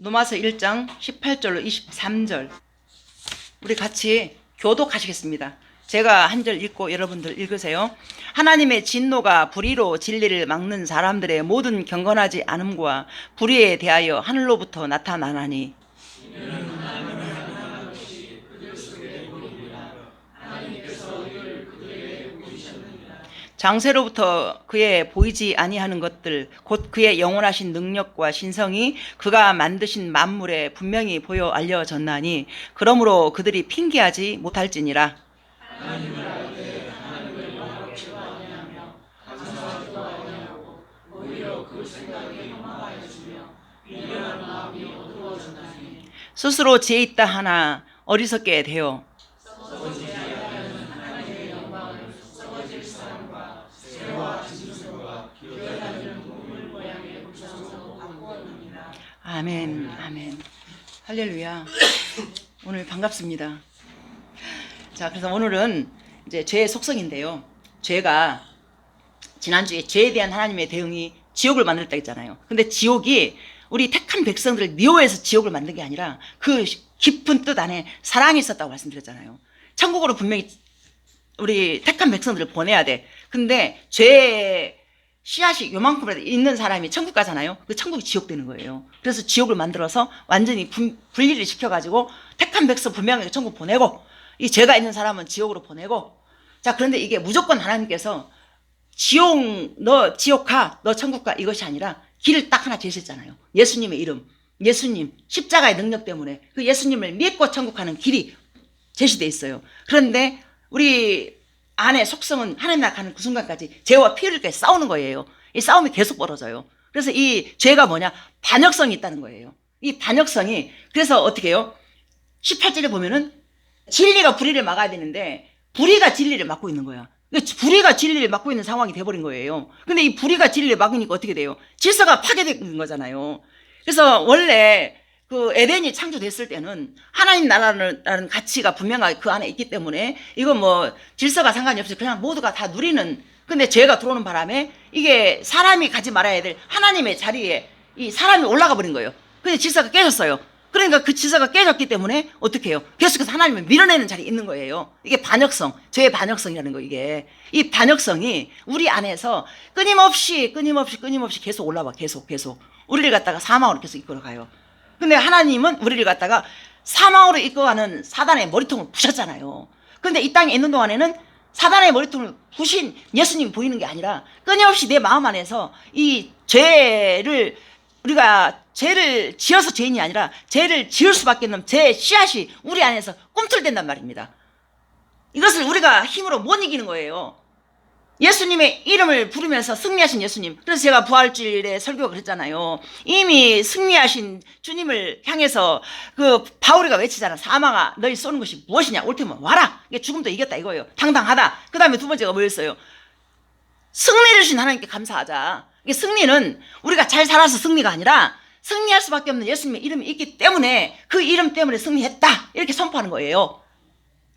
로마서 1장 18절로 23절 우리 같이 교독하시겠습니다. 제가 한 절 읽고 여러분들 읽으세요. 하나님의 진노가 불의로 진리를 막는 사람들의 모든 경건하지 않음과 불의에 대하여 하늘로부터 나타나나니 장세로부터 그의 보이지 아니하는 것들 곧 그의 영원하신 능력과 신성이 그가 만드신 만물에 분명히 보여 알려졌나니 그러므로 그들이 핑계하지 못할지니라. 스스로 지혜 있다 하나 어리석게 되어 아멘, 아멘. 할렐루야. 오늘 반갑습니다. 자, 그래서 오늘은 이제 죄의 속성인데요. 죄가 지난주에 죄에 대한 하나님의 대응이 지옥을 만들었다 했잖아요. 근데 지옥이 우리 택한 백성들을 미워해서 지옥을 만든 게 아니라 그 깊은 뜻 안에 사랑이 있었다고 말씀드렸잖아요. 천국으로 분명히 우리 택한 백성들을 보내야 돼. 근데 죄의 씨앗이 요만큼이라도 있는 사람이 천국 가잖아요. 그 천국이 지옥 되는 거예요. 그래서 지옥을 만들어서 완전히 분리를 시켜가지고 택한 백성 분명히 천국 보내고 이 죄가 있는 사람은 지옥으로 보내고. 자, 그런데 이게 무조건 하나님께서 너 지옥 가, 너 천국 가 이것이 아니라 길을 딱 하나 제시했잖아요. 예수님의 이름, 예수님 십자가의 능력 때문에 그 예수님을 믿고 천국 가는 길이 제시돼 있어요. 그런데 우리 안의 속성은 하나님 나라 가는 그 순간까지 죄와 피를 싸우는 거예요. 이 싸움이 계속 벌어져요. 그래서 이 죄가 뭐냐? 반역성이 있다는 거예요. 이 반역성이 그래서 어떻게 해요? 18절에 보면은 진리가 불의를 막아야 되는데 불의가 진리를 막고 있는 거야. 불의가 진리를 막고 있는 상황이 돼버린 거예요. 근데 이 불의가 진리를 막으니까 어떻게 돼요? 질서가 파괴된 거잖아요. 그래서 원래 그 에덴이 창조됐을 때는 하나님 나라라는 가치가 분명하게 그 안에 있기 때문에 이건 뭐 질서가 상관이 없이 그냥 모두가 다 누리는. 근데 죄가 들어오는 바람에 이게 사람이 가지 말아야 될 하나님의 자리에 이 사람이 올라가 버린 거예요. 근데 질서가 깨졌어요. 그러니까 그 질서가 깨졌기 때문에 어떻게 해요? 계속해서 하나님을 밀어내는 자리에 있는 거예요. 이게 반역성, 죄의 반역성이라는 거. 이게 이 반역성이 우리 안에서 끊임없이 계속 올라와. 계속 우리를 갖다가 사망으로 계속 이끌어 가요. 근데 하나님은 우리를 갖다가 사망으로 이끌어가는 사단의 머리통을 부셨잖아요. 근데 이 땅에 있는 동안에는 사단의 머리통을 부신 예수님이 보이는 게 아니라 끊임없이 내 마음 안에서 이 죄를 우리가 죄를 지어서 죄인이 아니라 죄를 지을 수밖에 없는 죄의 씨앗이 우리 안에서 꿈틀댄단 말입니다. 이것을 우리가 힘으로 못 이기는 거예요. 예수님의 이름을 부르면서 승리하신 예수님. 그래서 제가 부활주일에 설교가 그랬잖아요. 이미 승리하신 주님을 향해서 그 바울이가 외치잖아. 사망아 너희 쏘는 것이 무엇이냐? 올 테면 와라. 이게 죽음도 이겼다 이거예요. 당당하다. 그 다음에 두 번째가 뭐였어요? 승리를 주신 하나님께 감사하자. 이게 승리는 우리가 잘 살아서 승리가 아니라 승리할 수밖에 없는 예수님의 이름이 있기 때문에 그 이름 때문에 승리했다. 이렇게 선포하는 거예요.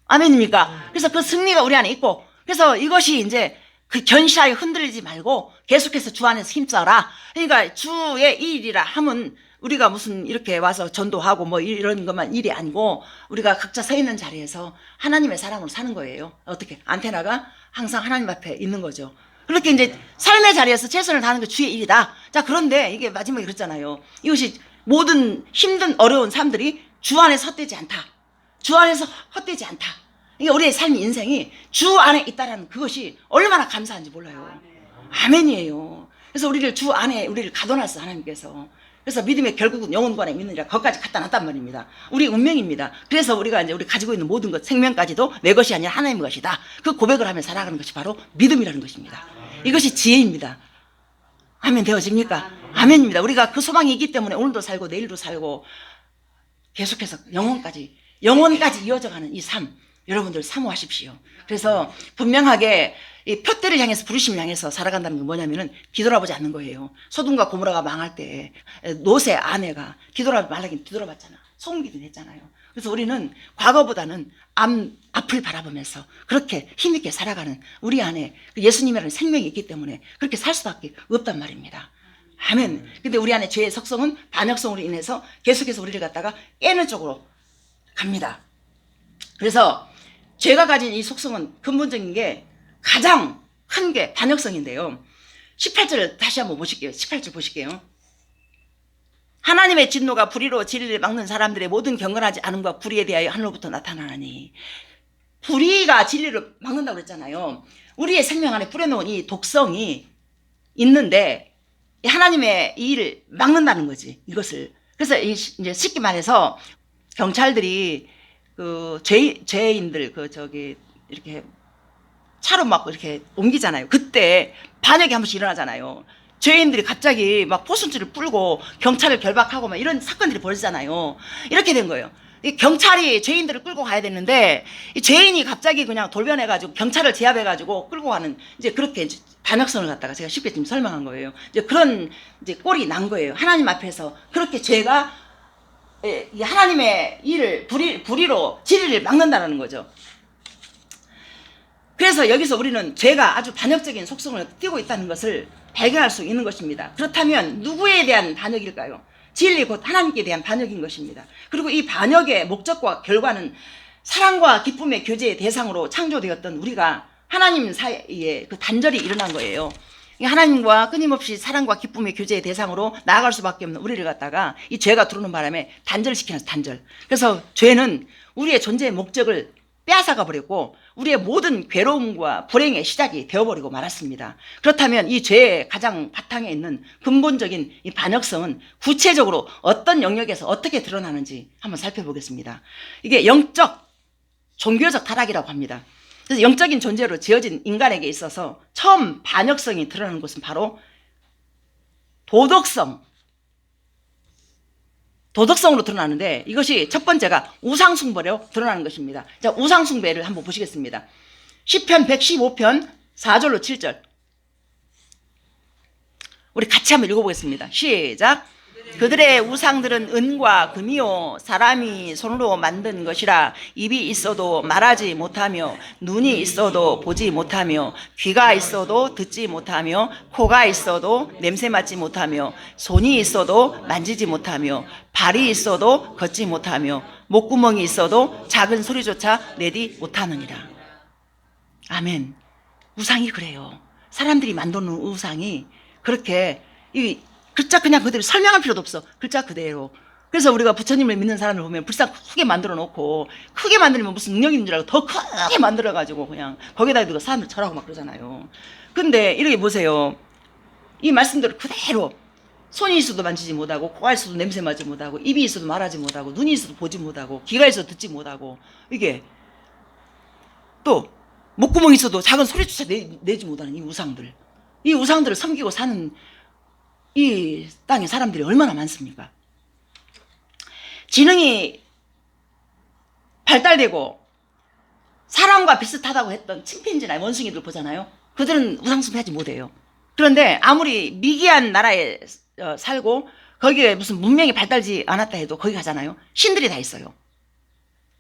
아멘입니까? 그래서 그 승리가 우리 안에 있고 그래서 이것이 이제 그 견시하여 흔들리지 말고 계속해서 주 안에서 힘써라. 그러니까 주의 일이라 하면 우리가 무슨 이렇게 와서 전도하고 뭐 이런 것만 일이 아니고 우리가 각자 서 있는 자리에서 하나님의 사랑으로 사는 거예요. 어떻게? 안테나가 항상 하나님 앞에 있는 거죠. 그렇게 이제 삶의 자리에서 최선을 다하는 게 주의 일이다. 자, 그런데 이게 마지막에 그랬잖아요. 이것이 모든 힘든 어려운 삶들이 주 안에서 헛되지 않다. 주 안에서 헛되지 않다. 이게 우리의 삶 인생이 주 안에 있다라는 그것이 얼마나 감사한지 몰라요. 아멘이에요. 그래서 우리를 주 안에 우리를 가둬놨어 하나님께서. 그래서 믿음의 결국은 영혼관에 믿느니라 거기까지 갖다 놨단 말입니다. 우리 운명입니다. 그래서 우리가 이제 우리 가지고 있는 모든 것 생명까지도 내 것이 아니라 하나님의 것이다. 그 고백을 하며 살아가는 것이 바로 믿음이라는 것입니다. 이것이 지혜입니다. 아멘 되어집니까? 아멘입니다. 우리가 그 소망이 있기 때문에 오늘도 살고 내일도 살고 계속해서 영혼까지 이어져가는 이 삶 여러분들 사모하십시오. 그래서 분명하게 이 표대를 향해서 부르심을 향해서 살아간다는 게 뭐냐면은 뒤돌아보지 않는 거예요. 소돔과 고모라가 망할 때 롯의 아내가 말하긴 뒤돌아봤잖아. 소음기도 했잖아요. 그래서 우리는 과거보다는 앞을 바라보면서 그렇게 힘있게 살아가는 우리 안에 예수님이라는 생명이 있기 때문에 그렇게 살 수밖에 없단 말입니다. 아멘. 근데 우리 안에 죄의 속성은 반역성으로 인해서 계속해서 우리를 갖다가 깨는 쪽으로 갑니다. 그래서 죄가 가진 이 속성은 근본적인 게 가장 큰 게 반역성인데요. 18절 다시 한번 보실게요. 18절 보실게요. 하나님의 진노가 불의로 진리를 막는 사람들의 모든 경건하지 않음과 불의에 대하여 하늘로부터 나타나니. 불의가 진리를 막는다고 그랬잖아요. 우리의 생명 안에 뿌려놓은 이 독성이 있는데 하나님의 이 일을 막는다는 거지, 이것을. 그래서 이제 쉽게 말해서 경찰들이 그 죄인들 이렇게 차로 막 이렇게 옮기잖아요. 그때 반역이 한 번씩 일어나잖아요. 죄인들이 갑자기 막 포순줄을 풀고 경찰을 결박하고 막 이런 사건들이 벌어지잖아요. 이렇게 된 거예요. 이 경찰이 죄인들을 끌고 가야 되는데 이 죄인이 갑자기 그냥 돌변해가지고 경찰을 제압해가지고 끌고 가는 이제 그렇게 이제 반역성을 갖다가 제가 쉽게 지금 설명한 거예요. 이제 그런 이제 꼴이 난 거예요. 하나님 앞에서 그렇게 죄가 하나님의 일을 불의로 진리를 막는다는 거죠. 그래서 여기서 우리는 죄가 아주 반역적인 속성을 띠고 있다는 것을 발견할 수 있는 것입니다. 그렇다면 누구에 대한 반역일까요? 진리 곧 하나님께 대한 반역인 것입니다. 그리고 이 반역의 목적과 결과는 사랑과 기쁨의 교제의 대상으로 창조되었던 우리가 하나님 사이에 그 단절이 일어난 거예요. 하나님과 끊임없이 사랑과 기쁨의 교제의 대상으로 나아갈 수밖에 없는 우리를 갖다가 이 죄가 들어오는 바람에 단절시키는 단절. 그래서 죄는 우리의 존재의 목적을 빼앗아가 버렸고 우리의 모든 괴로움과 불행의 시작이 되어버리고 말았습니다. 그렇다면 이 죄의 가장 바탕에 있는 근본적인 이 반역성은 구체적으로 어떤 영역에서 어떻게 드러나는지 한번 살펴보겠습니다. 이게 영적, 종교적 타락이라고 합니다. 그래서 영적인 존재로 지어진 인간에게 있어서 처음 반역성이 드러나는 것은 바로 도덕성으로 드러나는데 이것이 첫 번째가 우상숭배로 드러나는 것입니다. 자, 우상숭배를 한번 보시겠습니다. 시편 115편 4절로 7절 우리 같이 한번 읽어보겠습니다. 시작. 그들의 우상들은 은과 금이요 사람이 손으로 만든 것이라 입이 있어도 말하지 못하며 눈이 있어도 보지 못하며 귀가 있어도 듣지 못하며 코가 있어도 냄새 맡지 못하며 손이 있어도 만지지 못하며 발이 있어도 걷지 못하며 목구멍이 있어도 작은 소리조차 내지 못하느니라. 아멘. 우상이 그래요. 사람들이 만드는 우상이 그렇게 이 글자 그냥 그대로 설명할 필요도 없어. 글자 그대로. 그래서 우리가 부처님을 믿는 사람을 보면 불상 크게 만들어 놓고 크게 만들면 무슨 능력 있는 줄 알고 더 크게 만들어 가지고 그냥 거기다 두고 사람들 절하고 막 그러잖아요. 근데 이렇게 보세요. 이 말씀대로 그대로 손이 있어도 만지지 못하고 코가 있어도 냄새 맡지 못하고 입이 있어도 말하지 못하고 눈이 있어도 보지 못하고 귀가 있어도 듣지 못하고 이게 또 목구멍이 있어도 작은 소리조차 내지 못하는 이 우상들. 이 우상들을 섬기고 사는 이 땅에 사람들이 얼마나 많습니까? 지능이 발달되고 사람과 비슷하다고 했던 침팬지나 원숭이들 보잖아요. 그들은 우상숭배하지 못해요. 그런데 아무리 미개한 나라에 살고 거기에 무슨 문명이 발달지 않았다 해도 거기 가잖아요. 신들이 다 있어요.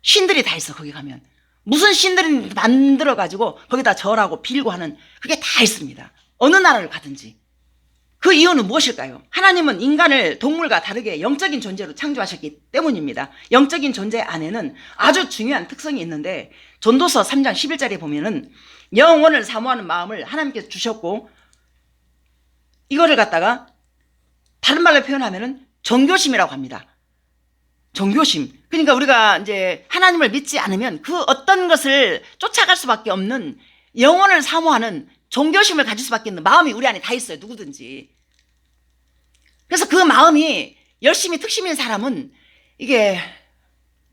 신들이 다 있어. 거기 가면 무슨 신들이 만들어가지고 거기다 절하고 빌고 하는 그게 다 있습니다. 어느 나라를 가든지. 그 이유는 무엇일까요? 하나님은 인간을 동물과 다르게 영적인 존재로 창조하셨기 때문입니다. 영적인 존재 안에는 아주 중요한 특성이 있는데 전도서 3장 11절에 보면은 영혼을 사모하는 마음을 하나님께서 주셨고 이거를 갖다가 다른 말로 표현하면은 정교심이라고 합니다. 정교심. 그러니까 우리가 이제 하나님을 믿지 않으면 그 어떤 것을 쫓아갈 수밖에 없는 영혼을 사모하는 종교심을 가질 수밖에 없는 마음이 우리 안에 다 있어요. 누구든지. 그래서 그 마음이 열심히 특심인 사람은 이게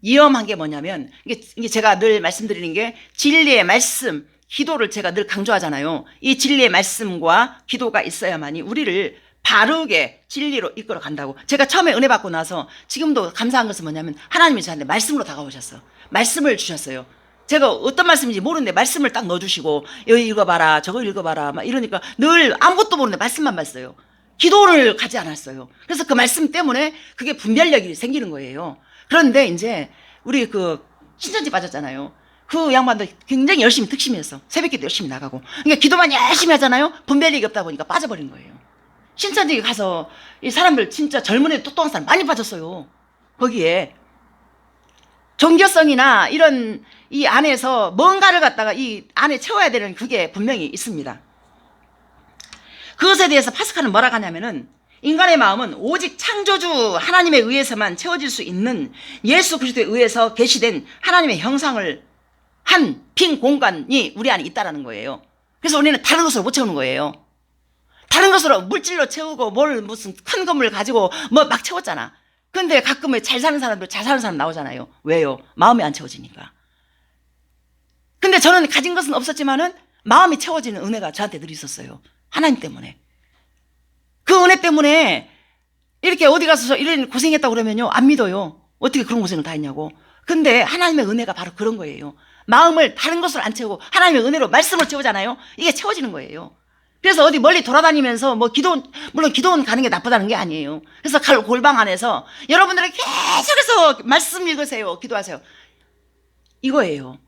위험한 게 뭐냐면 이게 제가 늘 말씀드리는 게 진리의 말씀, 기도를 제가 늘 강조하잖아요. 이 진리의 말씀과 기도가 있어야만이 우리를 바르게 진리로 이끌어 간다고. 제가 처음에 은혜 받고 나서 지금도 감사한 것은 뭐냐면 하나님이 저한테 말씀으로 다가오셨어요. 말씀을 주셨어요. 제가 어떤 말씀인지 모르는데 말씀을 딱 넣어주시고 여기 읽어봐라 저거 읽어봐라 막 이러니까 늘 아무것도 모르는데 말씀만 봤어요. 기도를 가지 않았어요. 그래서 그 말씀 때문에 그게 분별력이 생기는 거예요. 그런데 이제 우리 그 신천지 빠졌잖아요. 그 양반도 굉장히 열심히 특심했어. 새벽기도 열심히 나가고. 그러니까 기도만 열심히 하잖아요. 분별력이 없다 보니까 빠져버린 거예요. 신천지에 가서 이 사람들 진짜 젊은 애 똑똑한 사람 많이 빠졌어요. 거기에 종교성이나 이런 이 안에서 뭔가를 갖다가 이 안에 채워야 되는 그게 분명히 있습니다. 그것에 대해서 파스칼은 뭐라고 하냐면은 인간의 마음은 오직 창조주 하나님에 의해서만 채워질 수 있는 예수 그리스도에 의해서 계시된 하나님의 형상을 한 빈 공간이 우리 안에 있다라는 거예요. 그래서 우리는 다른 것으로 못 채우는 거예요. 다른 것으로 물질로 채우고 뭘 무슨 큰 건물 가지고 뭐 막 채웠잖아. 근데 가끔은 잘 사는 사람들 잘 사는 사람 나오잖아요. 왜요? 마음이 안 채워지니까. 근데 저는 가진 것은 없었지만은 마음이 채워지는 은혜가 저한테 늘 있었어요. 하나님 때문에. 그 은혜 때문에 이렇게 어디 가서 이런 고생했다고 그러면요 안 믿어요. 어떻게 그런 고생을 다 했냐고. 근데 하나님의 은혜가 바로 그런 거예요. 마음을 다른 것으로 안 채우고 하나님의 은혜로 말씀을 채우잖아요. 이게 채워지는 거예요. 그래서 어디 멀리 돌아다니면서 뭐 물론 기도원 가는 게 나쁘다는 게 아니에요. 그래서 골방 안에서 여러분들은 계속해서 말씀 읽으세요. 기도하세요. 이거예요.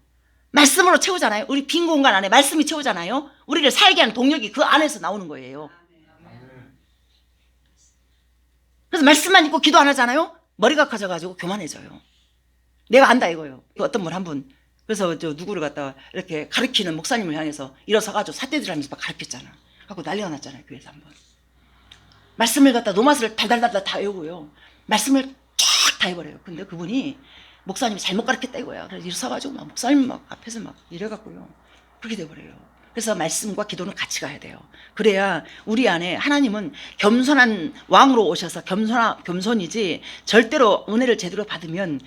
말씀으로 채우잖아요. 우리 빈 공간 안에 말씀이 채우잖아요. 우리를 살게 하는 동력이 그 안에서 나오는 거예요. 그래서 말씀만 읽고 기도 안 하잖아요. 머리가 커져가지고 교만해져요. 내가 안다 이거예요. 어떤 분 한 분 그래서 저 누구를 갖다가 이렇게 가르치는 목사님을 향해서 일어서가지고 삿대질하면서 막 가르쳤잖아. 하고 난리가 났잖아요. 교회에서 한 번. 말씀을 갖다 노마스를 달달달달 다 외우고요. 말씀을 쫙 다 해버려요. 근데 그분이 목사님이 잘못 가르쳤다 이거야. 그래서 일어서가지고 막 목사님 막 앞에서 막 이래갖고요. 그렇게 돼버려요. 그래서 말씀과 기도는 같이 가야 돼요. 그래야 우리 안에 하나님은 겸손한 왕으로 오셔서 겸손이지 절대로 은혜를 제대로 받으면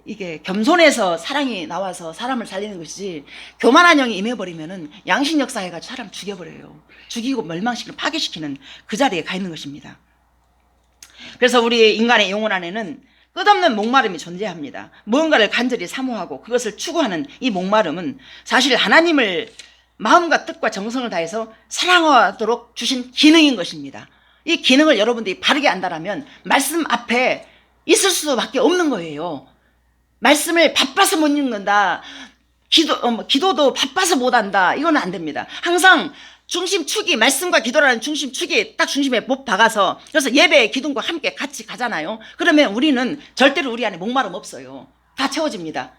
이게 겸손해서 사랑이 나와서 사람을 살리는 것이지 교만한 영이 임해버리면은 양심 역사 해가지고 사람 죽여버려요. 죽이고 멸망시키는 파괴시키는 그 자리에 가 있는 것입니다. 그래서 우리 인간의 영혼 안에는 끝없는 목마름이 존재합니다. 무언가를 간절히 사모하고 그것을 추구하는 이 목마름은 사실 하나님을 마음과 뜻과 정성을 다해서 사랑하도록 주신 기능인 것입니다. 이 기능을 여러분들이 바르게 안다라면 말씀 앞에 있을 수밖에 없는 거예요. 말씀을 바빠서 못 읽는다. 기도도 바빠서 못 한다. 이거는 안 됩니다. 항상 중심축이 말씀과 기도라는 중심축이 딱 중심에 못 박아서 그래서 예배의 기둥과 함께 같이 가잖아요. 그러면 우리는 절대로 우리 안에 목마름 없어요. 다 채워집니다.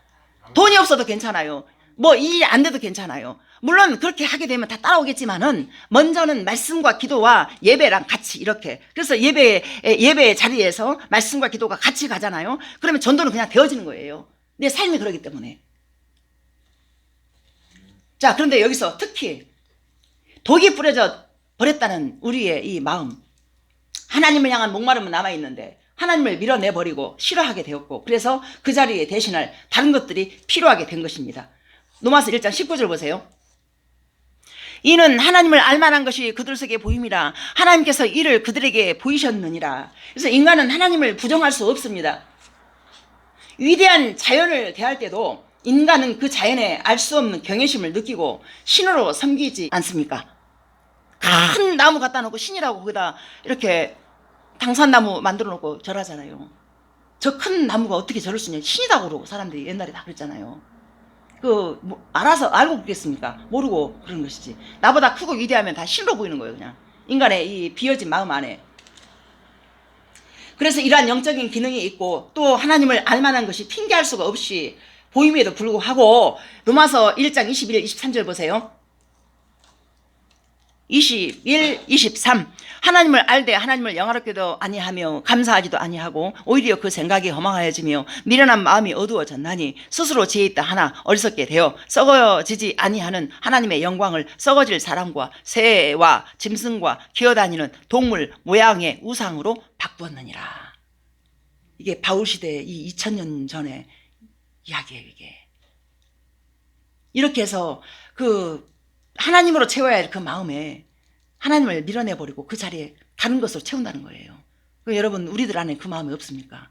돈이 없어도 괜찮아요. 뭐 일이 안 돼도 괜찮아요. 물론 그렇게 하게 되면 다 따라오겠지만은 먼저는 말씀과 기도와 예배랑 같이 이렇게 그래서 예배의 자리에서 말씀과 기도가 같이 가잖아요. 그러면 전도는 그냥 되어지는 거예요. 내 삶이 그러기 때문에. 자, 그런데 여기서 특히 독이 뿌려져 버렸다는 우리의 이 마음, 하나님을 향한 목마름은 남아있는데 하나님을 밀어내버리고 싫어하게 되었고 그래서 그 자리에 대신할 다른 것들이 필요하게 된 것입니다. 로마서 1장 19절 보세요. 이는 하나님을 알만한 것이 그들 속에 보임이라 하나님께서 이를 그들에게 보이셨느니라. 그래서 인간은 하나님을 부정할 수 없습니다. 위대한 자연을 대할 때도 인간은 그 자연에 알 수 없는 경외심을 느끼고 신으로 섬기지 않습니까? 큰 나무 갖다 놓고 신이라고 거기다 이렇게 당산나무 만들어 놓고 절하잖아요. 저 큰 나무가 어떻게 절을 수 있냐. 신이라고 그러고 사람들이 옛날에 다 그랬잖아요. 알아서 알고 그랬습니까? 모르고 그런 것이지. 나보다 크고 위대하면 다 신으로 보이는 거예요, 그냥. 인간의 이 비어진 마음 안에. 그래서 이러한 영적인 기능이 있고 또 하나님을 알만한 것이 핑계할 수가 없이 보임에도 불구하고 로마서 1장 21, 23절 보세요. 21, 23 하나님을 알되 하나님을 영화롭게도 아니하며 감사하지도 아니하고 오히려 그 생각이 허망하여지며 미련한 마음이 어두워졌나니 스스로 지혜 있다 하나 어리석게 되어 썩어지지 아니하는 하나님의 영광을 썩어질 사람과 새와 짐승과 기어다니는 동물 모양의 우상으로 바꾸었느니라. 이게 바울시대 이 2000년 전에 이야기예요. 이게 이렇게 해서 하나님으로 채워야 할 그 마음에 하나님을 밀어내버리고 그 자리에 다른 것으로 채운다는 거예요. 여러분 우리들 안에 그 마음이 없습니까?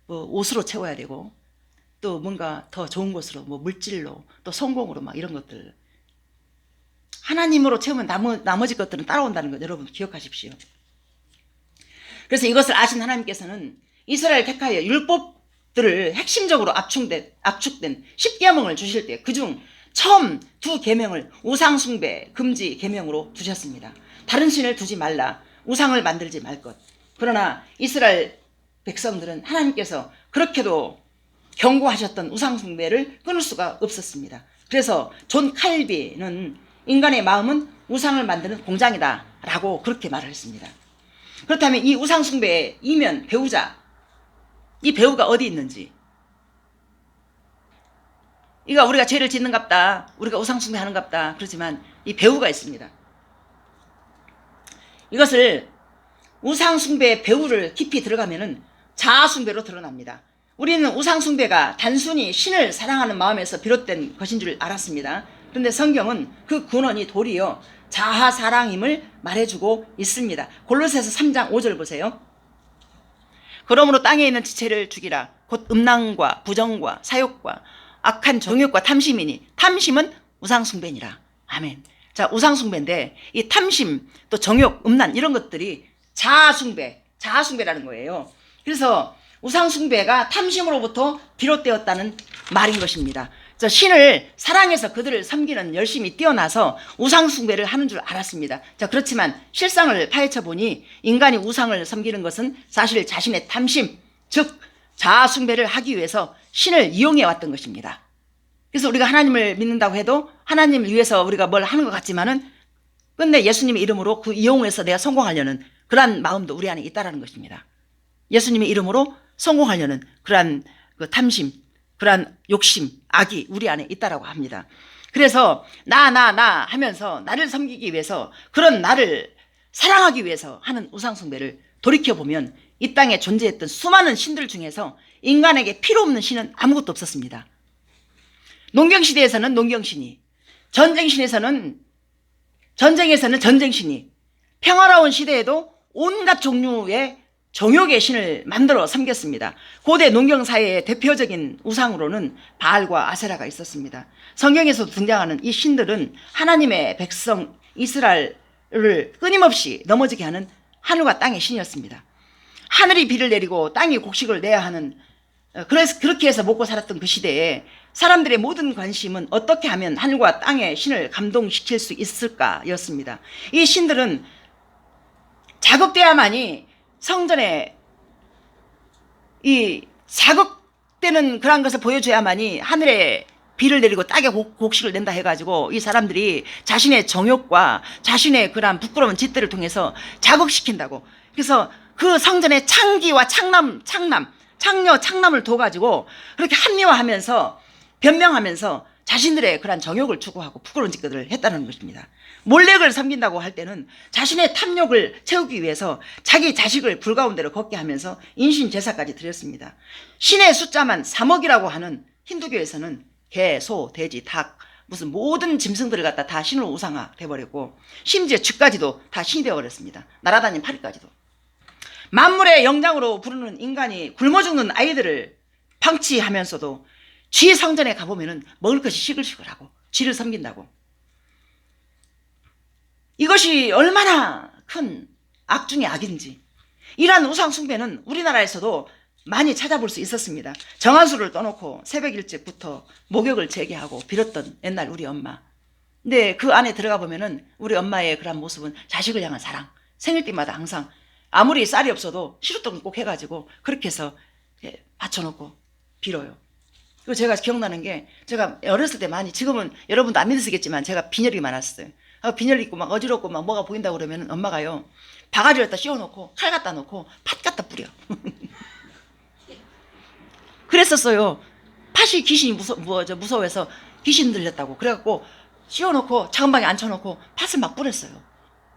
뭐 옷으로 채워야 되고 또 뭔가 더 좋은 것으로 뭐 물질로 또 성공으로 막 이런 것들 하나님으로 채우면 나머지 것들은 따라온다는 것 여러분 기억하십시오. 그래서 이것을 아신 하나님께서는 이스라엘 택하여 율법들을 핵심적으로 압축된 10계명을 주실 때 그중 처음 2계명을 우상숭배 금지 계명으로 두셨습니다. 다른 신을 두지 말라. 우상을 만들지 말 것. 그러나 이스라엘 백성들은 하나님께서 그렇게도 경고하셨던 우상 숭배를 끊을 수가 없었습니다. 그래서 존 칼비는 인간의 마음은 우상을 만드는 공장이다 라고 그렇게 말을 했습니다. 그렇다면 이 우상 숭배의 이면 배우자, 이 배우가 어디 있는지, 이거 우리가 죄를 짓는갑다, 우리가 우상 숭배하는갑다 그러지만 이 배우가 있습니다. 이것을 우상 숭배의 배우를 깊이 들어가면은 자아 숭배로 드러납니다. 우리는 우상 숭배가 단순히 신을 사랑하는 마음에서 비롯된 것인 줄 알았습니다. 그런데 성경은 그 근원이 도리어 자아 사랑임을 말해주고 있습니다. 골로새서 3장 5절 보세요. 그러므로 땅에 있는 지체를 죽이라. 곧 음란과 부정과 사욕과 악한 정욕과 탐심이니 탐심은 우상 숭배니라. 아멘. 자, 우상 숭배인데 이 탐심 또 정욕, 음란 이런 것들이 자아 숭배라는 거예요. 그래서 우상 숭배가 탐심으로부터 비롯되었다는 말인 것입니다. 신을 사랑해서 그들을 섬기는 열심히 뛰어나서 우상 숭배를 하는 줄 알았습니다. 자, 그렇지만 실상을 파헤쳐 보니 인간이 우상을 섬기는 것은 사실 자신의 탐심, 즉 자아 숭배를 하기 위해서 신을 이용해 왔던 것입니다. 그래서 우리가 하나님을 믿는다고 해도 하나님을 위해서 우리가 뭘 하는 것 같지만은 끝내 예수님의 이름으로 그 이용해서 내가 성공하려는 그러한 마음도 우리 안에 있다라는 것입니다. 예수님의 이름으로 성공하려는 그러한 그 탐심, 그러한 욕심, 악이 우리 안에 있다라고 합니다. 그래서 나 하면서 나를 섬기기 위해서, 그런 나를 사랑하기 위해서 하는 우상 숭배를 돌이켜보면 이 땅에 존재했던 수많은 신들 중에서 인간에게 필요 없는 신은 아무것도 없었습니다. 농경시대에서는 농경신이, 전쟁에서는 전쟁신이, 평화로운 시대에도 온갖 종류의 정욕의 신을 만들어 섬겼습니다. 고대 농경사회의 대표적인 우상으로는 바알과 아세라가 있었습니다. 성경에서 등장하는 이 신들은 하나님의 백성 이스라엘을 끊임없이 넘어지게 하는 하늘과 땅의 신이었습니다. 하늘이 비를 내리고 땅이 곡식을 내야 하는, 그래서 그렇게 해서 먹고 살았던 그 시대에 사람들의 모든 관심은 어떻게 하면 하늘과 땅의 신을 감동시킬 수 있을까였습니다. 이 신들은 자극돼야만이 성전에 이 자극되는 그런 것을 보여줘야만이 하늘에 비를 내리고 땅에 곡식을 낸다 해가지고 이 사람들이 자신의 정욕과 자신의 그런 부끄러운 짓들을 통해서 자극시킨다고. 그래서 그 성전의 창기와 창남을 둬가지고 그렇게 합리화하면서 변명하면서 자신들의 그런 정욕을 추구하고 부끄러운 짓들을 했다는 것입니다. 몰렉을 섬긴다고 할 때는 자신의 탐욕을 채우기 위해서 자기 자식을 불 가운데로 걷게 하면서 인신 제사까지 드렸습니다. 신의 숫자만 3억이라고 하는 힌두교에서는 개, 소, 돼지, 닭, 무슨 모든 짐승들을 갖다 다 신으로 우상화 돼버렸고, 심지어 쥐까지도 다 신이 되어버렸습니다. 날아다니는 파리까지도. 만물의 영장으로 부르는 인간이 굶어 죽는 아이들을 방치하면서도 쥐 성전에 가보면은 먹을 것이 시글시글하고 쥐를 섬긴다고. 이것이 얼마나 큰 악 중의 악인지. 이러한 우상 숭배는 우리나라에서도 많이 찾아볼 수 있었습니다. 정한수를 떠놓고 새벽 일찍부터 목욕을 재개하고 빌었던 옛날 우리 엄마. 근데 그 안에 들어가 보면은 우리 엄마의 그런 모습은 자식을 향한 사랑. 생일 때마다 항상 아무리 쌀이 없어도 시루떡을 꼭 해가지고 그렇게 해서 받쳐놓고 빌어요. 그리고 제가 기억나는 게, 제가 어렸을 때 많이, 지금은 여러분도 안 믿으시겠지만 제가 빈혈이 많았어요. 빈혈 있고 막 어지럽고 막 뭐가 보인다고 그러면 엄마가요, 바가지를 갖다 씌워놓고 칼 갖다 놓고 팥 갖다 뿌려. 그랬었어요. 팥이 귀신이 무서워해서 귀신 들렸다고. 그래갖고 씌워놓고 차은방에 앉혀놓고 팥을 막 뿌렸어요.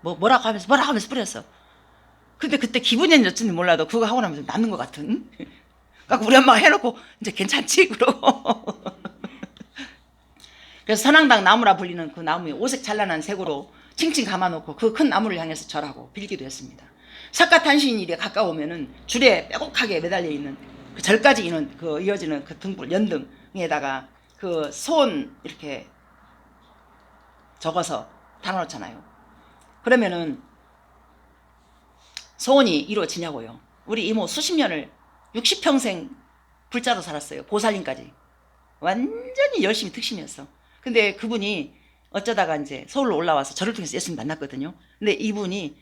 뭐라고 하면서 뿌렸어. 근데 그때 기분이 어쩐지 몰라도 그거 하고 나면 좀 낫는 것 같은. 그러니까 우리 엄마가 해놓고 이제 괜찮지 그러고. 그래서 선앙당 나무라 불리는 그 나무에 오색 찬란한 색으로 칭칭 감아놓고 그 큰 나무를 향해서 절하고 빌기도 했습니다. 석가탄신일에 가까우면은 줄에 빼곡하게 매달려 있는 그 절까지 이어지는 그 등불 연등에다가 그 소원 이렇게 적어서 달아놓잖아요. 그러면은 소원이 이루어지냐고요. 우리 이모 수십 년을 60평생 불자로 살았어요. 보살님까지. 완전히 열심히 특심이었어. 근데 그분이 어쩌다가 이제 서울로 올라와서 저를 통해서 예수님 만났거든요. 근데 이분이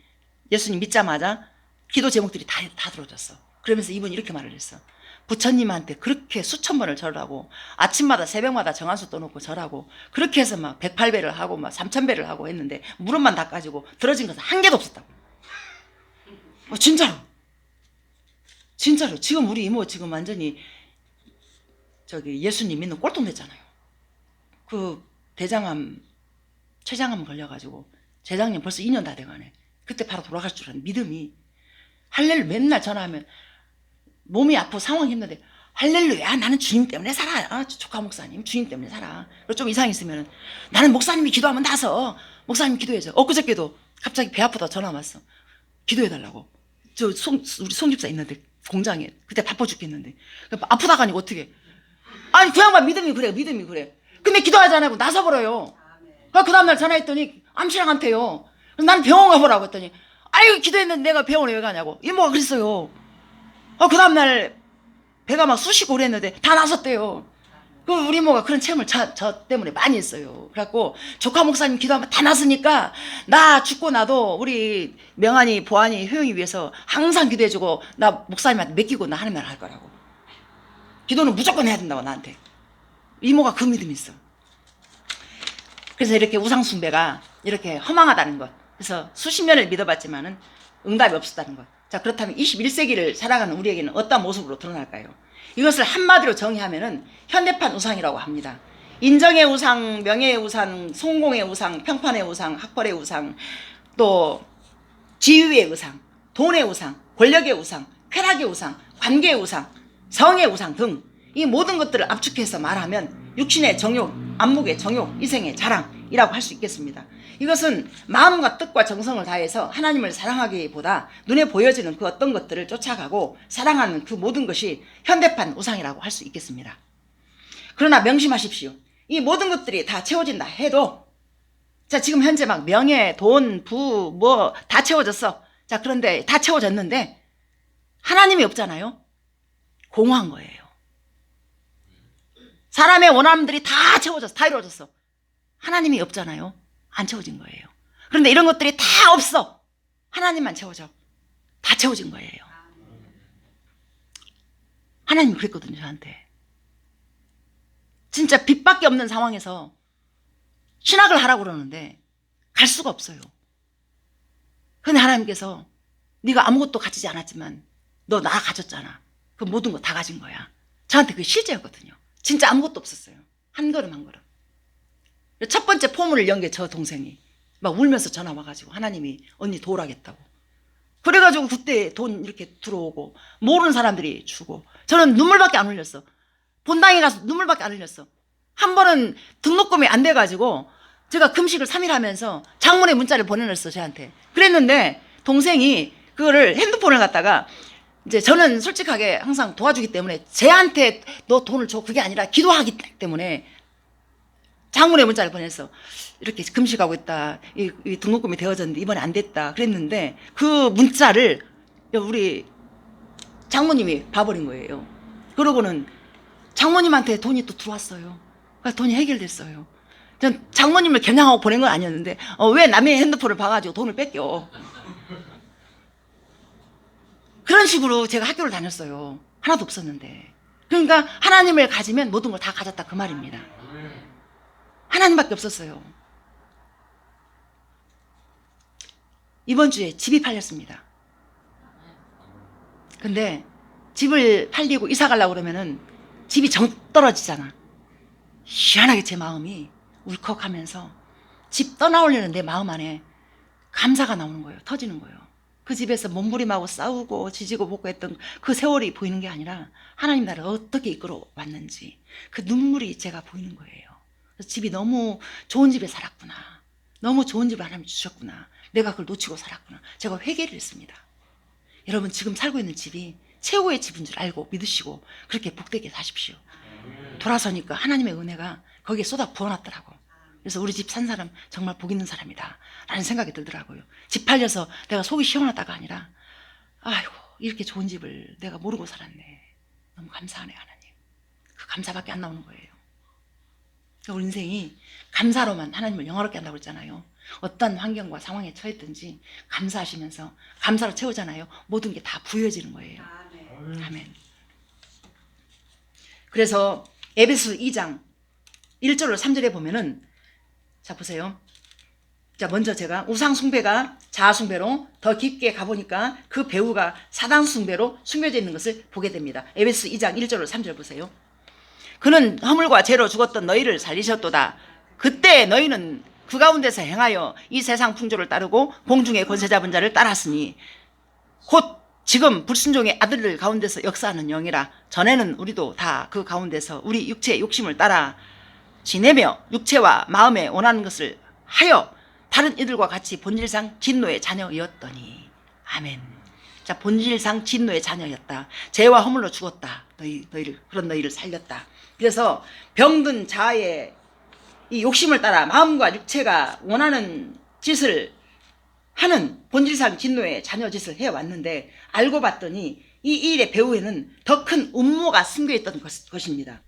예수님 믿자마자 기도 제목들이 다 들어졌어. 그러면서 이분이 이렇게 말을 했어. 부처님한테 그렇게 수천 번을 절하고 아침마다 새벽마다 정한수 떠놓고 절하고 그렇게 해서 막 108배를 하고 막 3000배를 하고 했는데 무릎만 닦아지고 들어진 것은 한 개도 없었다고. 진짜로. 진짜로. 지금 우리 이모 지금 완전히 저기 예수님 믿는 꼴통 됐잖아요. 그 대장암, 췌장암 걸려가지고 재작년 벌써 2년 다 돼가네. 그때 바로 돌아갈 줄 알았는데 믿음이 할렐루 맨날 전화하면 몸이 아프고 상황이 힘든데 할렐루야 나는 주님 때문에 살아. 조카 목사님 주님 때문에 살아. 그리고 좀 이상 있으면 나는 목사님이 기도하면 나서 목사님 기도해줘. 엊그저께도 갑자기 배 아프다 전화 왔어. 기도해달라고. 우리 송 집사 있는데 공장에 그때 바빠 죽겠는데 아프다가 아니고 어떻게 아니 그 양반 믿음이 그래 믿음이 그래. 근데 기도하지 않고 나서버려요. 그 다음날 전화했더니 암시랑한테요. 난 병원 가보라고 했더니 아유 기도했는데 내가 병원에 왜 가냐고 이모가 그랬어요. 그 다음날 배가 막 쑤시고 그랬는데 다 나섰대요. 그 우리 이모가 그런 체험을 저 때문에 많이 했어요. 그래갖고 조카 목사님 기도하면 다 나서니까 나 죽고 나도 우리 명환이 보안이 효영이 위해서 항상 기도해주고 나 목사님한테 맡기고 나 하는 말 할 거라고. 기도는 무조건 해야 된다고 나한테. 이모가 그 믿음이 있어. 그래서 이렇게 우상숭배가 이렇게 허망하다는 것. 그래서 수십 년을 믿어봤지만은 응답이 없었다는 것. 자, 그렇다면 21세기를 살아가는 우리에게는 어떤 모습으로 드러날까요? 이것을 한마디로 정의하면은 현대판 우상이라고 합니다. 인정의 우상, 명예의 우상, 성공의 우상, 평판의 우상, 학벌의 우상, 또 지위의 우상, 돈의 우상, 권력의 우상, 쾌락의 우상, 관계의 우상, 성의 우상 등 이 모든 것들을 압축해서 말하면 육신의 정욕, 안목의 정욕, 이생의 자랑이라고 할 수 있겠습니다. 이것은 마음과 뜻과 정성을 다해서 하나님을 사랑하기보다 눈에 보여지는 그 어떤 것들을 쫓아가고 사랑하는 그 모든 것이 현대판 우상이라고 할 수 있겠습니다. 그러나 명심하십시오. 이 모든 것들이 다 채워진다 해도 자 지금 현재 막 명예, 돈, 부, 뭐 다 채워졌어. 자 그런데 다 채워졌는데 하나님이 없잖아요. 공허한 거예요. 사람의 원함들이 다 채워졌어. 다 이루어졌어. 하나님이 없잖아요. 안 채워진 거예요. 그런데 이런 것들이 다 없어. 하나님만 채워져. 다 채워진 거예요. 하나님이 그랬거든요, 저한테. 진짜 빚밖에 없는 상황에서 신학을 하라고 그러는데 갈 수가 없어요. 그런데 하나님께서 네가 아무것도 가지지 않았지만 너 나 가졌잖아. 그 모든 거 다 가진 거야. 저한테 그게 실제였거든요. 진짜 아무것도 없었어요. 한 걸음 한 걸음. 첫 번째 포문을 연 게 저 동생이 막 울면서 전화 와가지고 하나님이 언니 도우라겠다고. 그래가지고 그때 돈 이렇게 들어오고 모르는 사람들이 주고 저는 눈물밖에 안 흘렸어. 본당에 가서 눈물밖에 안 흘렸어. 한 번은 등록금이 안 돼가지고 제가 금식을 3일 하면서 장문의 문자를 보내놨어 저한테. 그랬는데 동생이 그거를 핸드폰을 갖다가 이제 저는 솔직하게 항상 도와주기 때문에 쟤한테 너 돈을 줘 그게 아니라 기도하기 때문에 장문의 문자를 보냈어. 이렇게 금식하고 있다. 이 등록금이 되어졌는데 이번에 안 됐다. 그랬는데 그 문자를 우리 장모님이 봐버린 거예요. 그러고는 장모님한테 돈이 또 들어왔어요. 그래서 돈이 해결됐어요. 전 장모님을 겨냥하고 보낸 건 아니었는데 왜 남의 핸드폰을 봐가지고 돈을 뺏겨. 그런 식으로 제가 학교를 다녔어요. 하나도 없었는데. 그러니까 하나님을 가지면 모든 걸 다 가졌다 그 말입니다. 하나님밖에 없었어요. 이번 주에 집이 팔렸습니다. 근데 집을 팔리고 이사 가려고 그러면은 집이 정 떨어지잖아. 희한하게 제 마음이 울컥하면서 집 떠나오려는 내 마음 안에 감사가 나오는 거예요. 터지는 거예요. 그 집에서 몸부림하고 싸우고 지지고 볶고 했던 그 세월이 보이는 게 아니라 하나님 나를 어떻게 이끌어 왔는지 그 눈물이 제가 보이는 거예요. 그래서 집이 너무 좋은 집에 살았구나. 너무 좋은 집을 하나님이 주셨구나. 내가 그걸 놓치고 살았구나. 제가 회개를 했습니다. 여러분 지금 살고 있는 집이 최고의 집인 줄 알고 믿으시고 그렇게 복되게 사십시오. 돌아서니까 하나님의 은혜가 거기에 쏟아 부어놨더라고. 그래서 우리 집 산 사람 정말 복 있는 사람이다 라는 생각이 들더라고요. 집 팔려서 내가 속이 시원하다가 아니라 아이고 이렇게 좋은 집을 내가 모르고 살았네. 너무 감사하네 하나님. 그 감사밖에 안 나오는 거예요. 우리 인생이 감사로만 하나님을 영화롭게 한다고 그랬잖아요. 어떤 환경과 상황에 처했든지 감사하시면서 감사로 채우잖아요. 모든 게 다 부여지는 거예요. 아멘. 그래서 에베소 2장 1절로 3절에 보면은 자 보세요. 자 먼저 제가 우상 숭배가 자아 숭배로 더 깊게 가보니까 그 배후가 사단 숭배로 숨겨져 있는 것을 보게 됩니다. 에베소 2장 1절로 3절 보세요. 그는 허물과 죄로 죽었던 너희를 살리셨도다. 그때 너희는 그 가운데서 행하여 이 세상 풍조를 따르고 공중의 권세 잡은 자를 따랐으니 곧 지금 불순종의 아들들 가운데서 역사하는 영이라. 전에는 우리도 다 그 가운데서 우리 육체의 욕심을 따라 지내며 육체와 마음에 원하는 것을 하여 다른 이들과 같이 본질상 진노의 자녀였더니. 아멘. 자, 본질상 진노의 자녀였다. 죄와 허물로 죽었다. 그런 너희를 살렸다. 그래서 병든 자아의 이 욕심을 따라 마음과 육체가 원하는 짓을 하는 본질상 진노의 자녀 짓을 해왔는데 알고 봤더니 이 일의 배후에는 더 큰 음모가 숨겨있던 것입니다.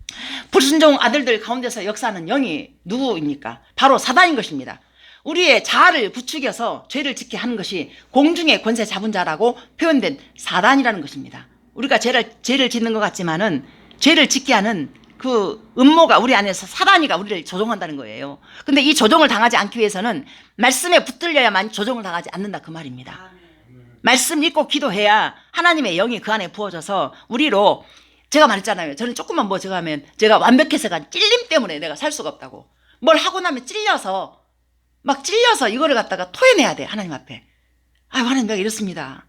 불순종 아들들 가운데서 역사하는 영이 누구입니까? 바로 사단인 것입니다. 우리의 자아를 부추겨서 죄를 짓게 하는 것이 공중의 권세 잡은 자라고 표현된 사단이라는 것입니다. 우리가 죄를 짓는 것 같지만은 죄를 짓게 하는 그 음모가 우리 안에서 사단이가 우리를 조종한다는 거예요. 근데 이 조종을 당하지 않기 위해서는 말씀에 붙들려야만 조종을 당하지 않는다 그 말입니다. 말씀 읽고 기도해야 하나님의 영이 그 안에 부어져서 우리로, 제가 말했잖아요. 저는 조금만 뭐 제가 하면 제가 완벽해서가 찔림 때문에 내가 살 수가 없다고. 뭘 하고 나면 찔려서 이거를 갖다가 토해내야 돼 하나님 앞에. 아유 하나님 내가 이렇습니다.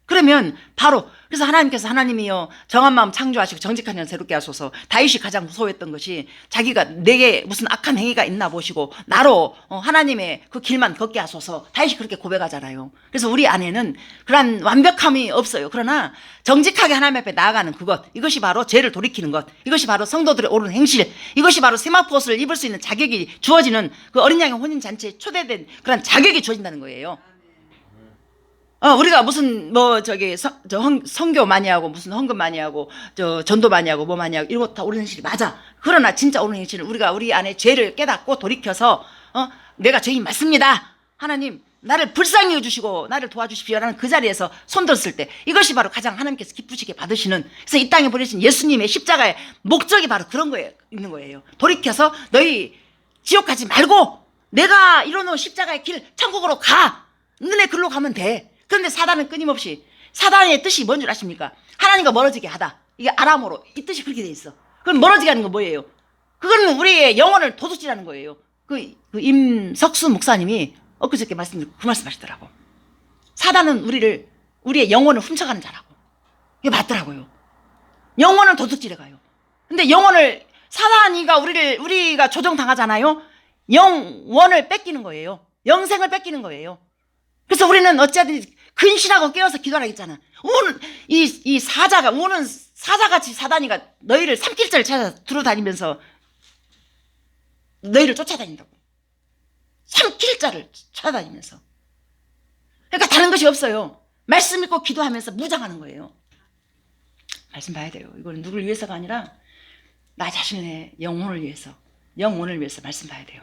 그러면 바로 그래서 하나님께서 하나님이여 정한 마음 창조하시고 정직한 년 새롭게 하소서. 다윗이 가장 무서워했던 것이 자기가 내게 무슨 악한 행위가 있나 보시고 나로 하나님의 그 길만 걷게 하소서. 다윗이 그렇게 고백하잖아요. 그래서 우리 안에는 그런 완벽함이 없어요. 그러나 정직하게 하나님 앞에 나아가는 그것, 이것이 바로 죄를 돌이키는 것, 이것이 바로 성도들의 옳은 행실, 이것이 바로 세마포옷을 입을 수 있는 자격이 주어지는 그 어린 양의 혼인잔치에 초대된 그런 자격이 주어진다는 거예요. 우리가 무슨 성교 많이 하고 무슨 헌금 많이 하고 전도 많이 하고 뭐 많이 하고 이런 것 다 옳은 행실이 맞아. 그러나 진짜 옳은 행실은 우리가 우리 안에 죄를 깨닫고 돌이켜서 내가 죄인 맞습니다. 하나님 나를 불쌍히 여주시고 나를 도와주십시오라는 그 자리에서 손들었을 때 이것이 바로 가장 하나님께서 기쁘시게 받으시는, 그래서 이 땅에 보내신 예수님의 십자가의 목적이 바로 그런 거에 있는 거예요. 돌이켜서 너희 지옥 가지 말고 내가 이뤄놓은 십자가의 길 천국으로 가. 너네 글로 가면 돼. 그런데 사단은 끊임없이, 사단의 뜻이 뭔 줄 아십니까? 하나님과 멀어지게 하다. 이게 아람어로 이 뜻이 그렇게 돼 있어. 그럼 멀어지게 하는 건 뭐예요? 그건 우리의 영혼을 도둑질하는 거예요. 그 임석수 목사님이 엊그저께 그 말씀 하시더라고. 사단은 우리의 영혼을 훔쳐가는 자라고. 이게 맞더라고요. 영혼을 도둑질해 가요. 근데 영혼을, 사단이가 우리가 조종당하잖아요. 영원을 뺏기는 거예요. 영생을 뺏기는 거예요. 그래서 우리는 어찌하든 근신하고 깨어서 기도하라 했잖아. 이 사자가, 우는 사자같이 사단이가 너희를 삼킬자를 찾아 두루다니면서 너희를 쫓아다닌다고. 삼킬자를 찾아다니면서. 그러니까 다른 것이 없어요. 말씀 읽고 기도하면서 무장하는 거예요. 말씀 봐야 돼요. 이건 누굴 위해서가 아니라 나 자신의 영혼을 위해서 말씀 봐야 돼요.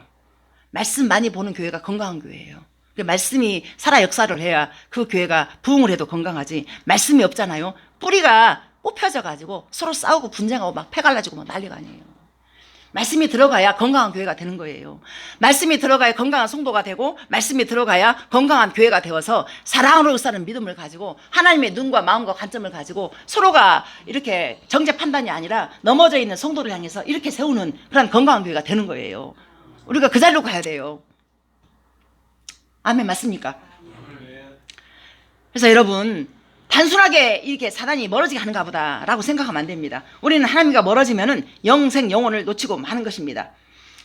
말씀 많이 보는 교회가 건강한 교회예요. 말씀이 살아 역사를 해야 그 교회가 부흥을 해도 건강하지. 말씀이 없잖아요. 뿌리가 뽑혀져 가지고 서로 싸우고 분쟁하고 막 패갈라지고 막 난리가 아니에요. 말씀이 들어가야 건강한 교회가 되는 거예요. 말씀이 들어가야 건강한 성도가 되고, 말씀이 들어가야 건강한 교회가 되어서 사랑으로 사는 믿음을 가지고 하나님의 눈과 마음과 관점을 가지고 서로가 이렇게 정죄 판단이 아니라 넘어져 있는 성도를 향해서 이렇게 세우는 그런 건강한 교회가 되는 거예요. 우리가 그 자리로 가야 돼요. 아멘, 맞습니까? 그래서 여러분, 단순하게 이렇게 사단이 멀어지게 하는가 보다라고 생각하면 안 됩니다. 우리는 하나님과 멀어지면은 영생 영혼을 놓치고 마는 것입니다.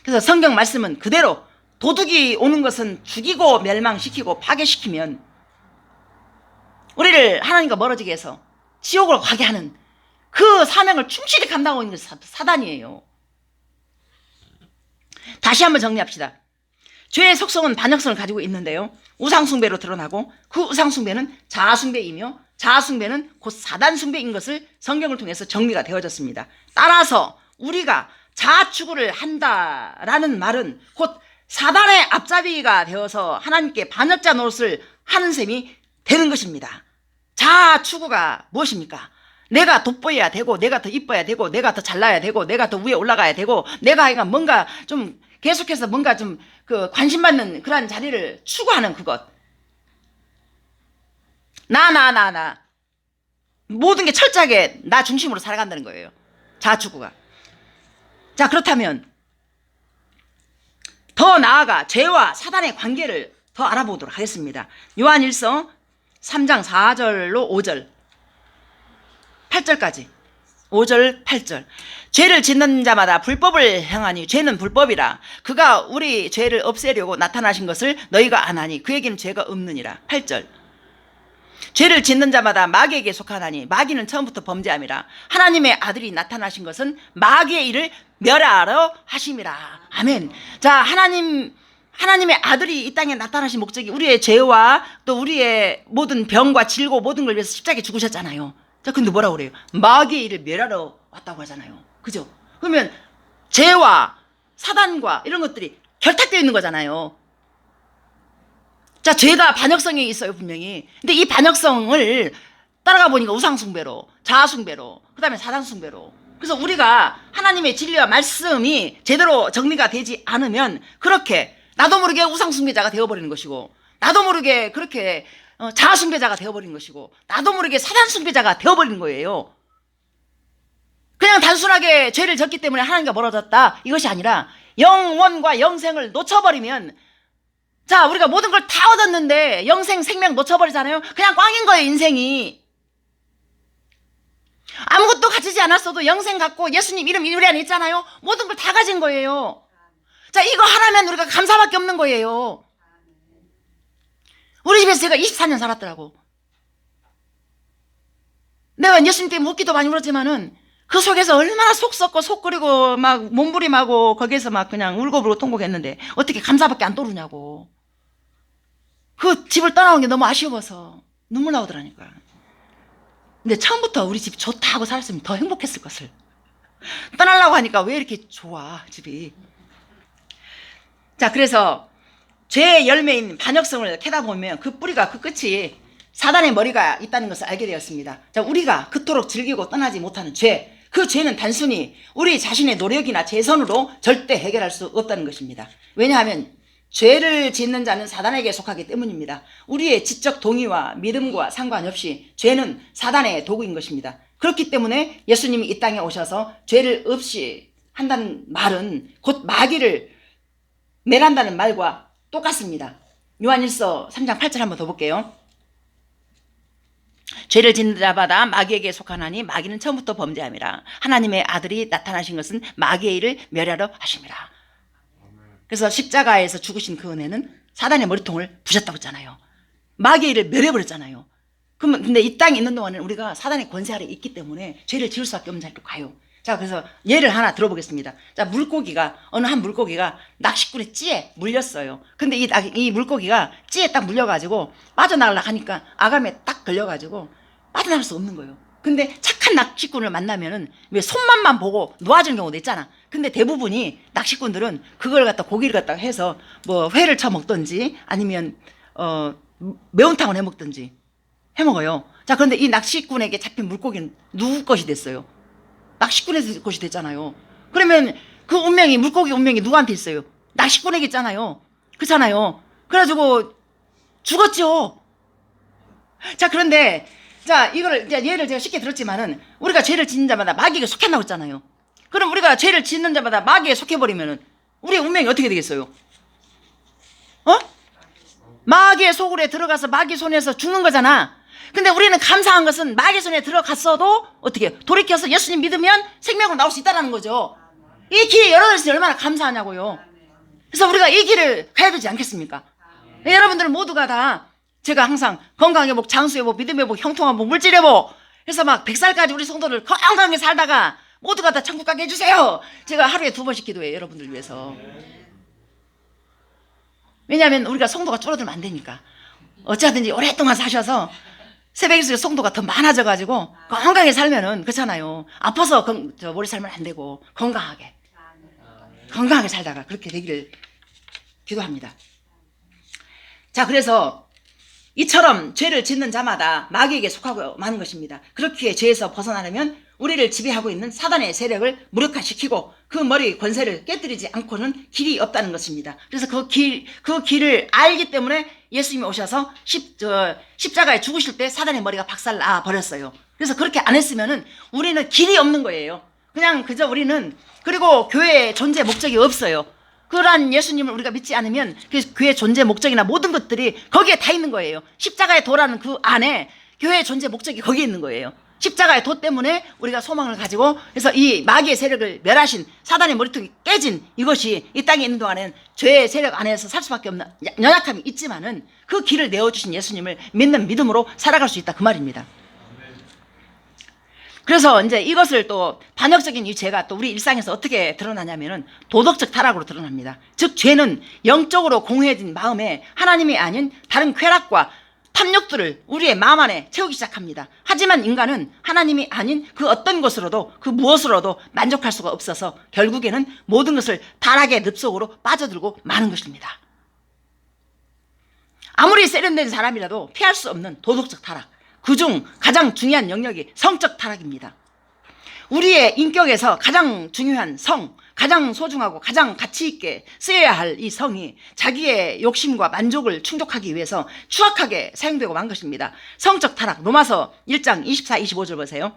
그래서 성경 말씀은 그대로 도둑이 오는 것은 죽이고 멸망시키고 파괴시키면 우리를 하나님과 멀어지게 해서 지옥으로 가게 하는 그 사명을 충실히 감당하고 있는 것이 사단이에요. 다시 한번 정리합시다. 죄의 속성은 반역성을 가지고 있는데요. 우상숭배로 드러나고 그 우상숭배는 자아숭배이며 자아숭배는 곧 사단숭배인 것을 성경을 통해서 정리가 되어졌습니다. 따라서 우리가 자아추구를 한다라는 말은 곧 사단의 앞잡이가 되어서 하나님께 반역자 노릇을 하는 셈이 되는 것입니다. 자아 추구가 무엇입니까? 내가 돋보여야 되고, 내가 더 이뻐야 되고, 내가 더 잘나야 되고, 내가 더 위에 올라가야 되고, 내가 뭔가 좀 계속해서 뭔가 좀 그 관심받는 그러한 자리를 추구하는 그것. 나. 모든 게 철저하게 나 중심으로 살아간다는 거예요. 자아 추구가. 자, 그렇다면 더 나아가 죄와 사단의 관계를 더 알아보도록 하겠습니다. 요한일서 3장 4절로 5절 8절까지 5절 8절 죄를 짓는 자마다 불법을 행하니 죄는 불법이라 그가 우리 죄를 없애려고 나타나신 것을 너희가 아나니 그에게는 죄가 없느니라. 8절 죄를 짓는 자마다 마귀에게 속하나니 마귀는 처음부터 범죄함이라 하나님의 아들이 나타나신 것은 마귀의 일을 멸하러 하심이라. 아멘. 자, 하나님의 아들이 이 땅에 나타나신 목적이 우리의 죄와 또 우리의 모든 병과 질고 모든 걸 위해서 십자가에 죽으셨잖아요. 자, 근데 뭐라고 그래요? 마귀의 일을 멸하러 왔다고 하잖아요. 그죠? 그러면 죄와 사단과 이런 것들이 결탁되어 있는 거잖아요. 자, 죄가 반역성이 있어요, 분명히. 근데 이 반역성을 따라가 보니까 우상숭배로, 자아숭배로, 그 다음에 사단숭배로. 그래서 우리가 하나님의 진리와 말씀이 제대로 정리가 되지 않으면 그렇게 나도 모르게 우상숭배자가 되어버리는 것이고, 나도 모르게 그렇게 자아숭배자가 되어버리는 것이고, 나도 모르게 사단숭배자가 되어버리는 거예요. 그냥 단순하게 죄를 졌기 때문에 하나님과 멀어졌다, 이것이 아니라 영원과 영생을 놓쳐버리면, 자, 우리가 모든 걸 다 얻었는데 영생 생명 놓쳐버리잖아요. 그냥 꽝인 거예요, 인생이. 아무것도 가지지 않았어도 영생 갖고 예수님 이름 우리 안에 있잖아요. 모든 걸 다 가진 거예요. 자, 이거 하나면 우리가 감사밖에 없는 거예요. 우리 집에서 제가 24년 살았더라고. 내가 예수님 때문에 웃기도 많이 울었지만은 그 속에서 얼마나 속 썩고 속 끓이고 막 몸부림하고 거기에서 막 그냥 울고불고 통곡했는데 어떻게 감사밖에 안 떠오르냐고. 그 집을 떠나온 게 너무 아쉬워서 눈물 나오더라니까. 근데 처음부터 우리 집이 좋다 하고 살았으면 더 행복했을 것을. 떠나려고 하니까 왜 이렇게 좋아, 집이. 자, 그래서 죄의 열매인 반역성을 캐다 보면 그 뿌리가, 그 끝이 사단의 머리가 있다는 것을 알게 되었습니다. 자, 우리가 그토록 즐기고 떠나지 못하는 죄, 그 죄는 단순히 우리 자신의 노력이나 재선으로 절대 해결할 수 없다는 것입니다. 왜냐하면 죄를 짓는 자는 사단에게 속하기 때문입니다. 우리의 지적 동의와 믿음과 상관없이 죄는 사단의 도구인 것입니다. 그렇기 때문에 예수님이 이 땅에 오셔서 죄를 없이 한다는 말은 곧 마귀를 멸한다는 말과 똑같습니다. 요한일서 3장 8절 한번 더 볼게요. 죄를 짓는 자마다 마귀에게 속하나니 마귀는 처음부터 범죄함이라 하나님의 아들이 나타나신 것은 마귀의 일을 멸하러 하심이라. 그래서 십자가에서 죽으신 그 은혜는 사단의 머리통을 부셨다고 했잖아요. 마귀의 일을 멸해버렸잖아요. 그러면 근데 이 땅에 있는 동안은 우리가 사단의 권세 아래 있기 때문에 죄를 지을 수밖에 없는 자리로 가요. 자, 그래서 예를 하나 들어보겠습니다. 자, 어느 한 물고기가 낚시꾼의 찌에 물렸어요. 근데 이 물고기가 찌에 딱 물려가지고 빠져나가려고 하니까 아감에 딱 걸려가지고 빠져나갈 수 없는 거예요. 근데 착한 낚시꾼을 만나면은 왜 손맛만 보고 놓아주는 경우도 있잖아. 근데 대부분이 낚시꾼들은 그걸 갖다 고기를 갖다가 해서 뭐 회를 쳐 먹든지 아니면 매운탕을 해 먹든지 해 먹어요. 자, 그런데 이 낚시꾼에게 잡힌 물고기는 누구 것이 됐어요? 낚시꾼의 것이 됐잖아요. 그러면 그 운명이, 물고기 운명이 누구한테 있어요? 낚시꾼에게 있잖아요. 그렇잖아요. 그래가지고 죽었죠. 자, 그런데 자, 이거를 이제 예를 제가 쉽게 들었지만은 우리가 죄를 짓는 자마다 마귀에게 속했다고 했잖아요. 그럼 우리가 죄를 짓는 자마다 마귀에 속해버리면은 우리의 운명이 어떻게 되겠어요? 마귀의 소굴에 들어가서 마귀 손에서 죽는 거잖아. 근데 우리는 감사한 것은 마귀 손에 들어갔어도 어떻게 돌이켜서 예수님 믿으면 생명으로 나올 수 있다는 거죠. 이 길이 열어졌으니 얼마나 감사하냐고요. 그래서 우리가 이 길을 가야 되지 않겠습니까? 여러분들은 모두가 다 제가 항상 건강의 복, 장수의 복, 믿음의 복, 형통한 복, 물질의 복 해서 막 100살까지 우리 성도를 건강하게 살다가 모두가 다 천국 가게 해주세요. 제가 하루에 2번씩 기도해요, 여러분들 위해서. 왜냐하면 우리가 성도가 줄어들면 안 되니까. 어찌하든지 오랫동안 사셔서 새벽일수록 성도가 더 많아져가지고 건강하게 살면은 그렇잖아요. 아파서 머리 살면 안 되고 건강하게 살다가 그렇게 되기를 기도합니다. 자, 그래서 이처럼 죄를 짓는 자마다 마귀에게 속하고 마는 것입니다. 그렇기에 죄에서 벗어나려면 우리를 지배하고 있는 사단의 세력을 무력화시키고 그 머리 권세를 깨뜨리지 않고는 길이 없다는 것입니다. 그래서 그 길을 알기 때문에 예수님이 오셔서 십자가에 죽으실 때 사단의 머리가 박살나 버렸어요. 그래서 그렇게 안 했으면은 우리는 길이 없는 거예요. 그냥 그저 우리는, 그리고 교회의 존재 목적이 없어요. 그러한 예수님을 우리가 믿지 않으면 그 교회의 존재 목적이나 모든 것들이 거기에 다 있는 거예요. 십자가의 도라는 그 안에 교회의 존재 목적이 거기에 있는 거예요. 십자가의 도 때문에 우리가 소망을 가지고, 그래서 이 마귀의 세력을 멸하신 사단의 머리통이 깨진 이것이 이 땅에 있는 동안에는 죄의 세력 안에서 살 수밖에 없는 연약함이 있지만은 그 길을 내어주신 예수님을 믿는 믿음으로 살아갈 수 있다, 그 말입니다. 그래서 이제 이것을 또 반역적인 이 죄가 또 우리 일상에서 어떻게 드러나냐면은 도덕적 타락으로 드러납니다. 즉 죄는 영적으로 공허해진 마음에 하나님이 아닌 다른 쾌락과 탐욕들을 우리의 마음 안에 채우기 시작합니다. 하지만 인간은 하나님이 아닌 그 어떤 것으로도, 그 무엇으로도 만족할 수가 없어서 결국에는 모든 것을 타락의 늪속으로 빠져들고 마는 것입니다. 아무리 세련된 사람이라도 피할 수 없는 도덕적 타락, 그중 가장 중요한 영역이 성적 타락입니다. 우리의 인격에서 가장 중요한 성, 가장 소중하고 가장 가치 있게 쓰여야 할 이 성이 자기의 욕심과 만족을 충족하기 위해서 추악하게 사용되고 만 것입니다. 성적 타락, 로마서 1장 24, 25절 보세요.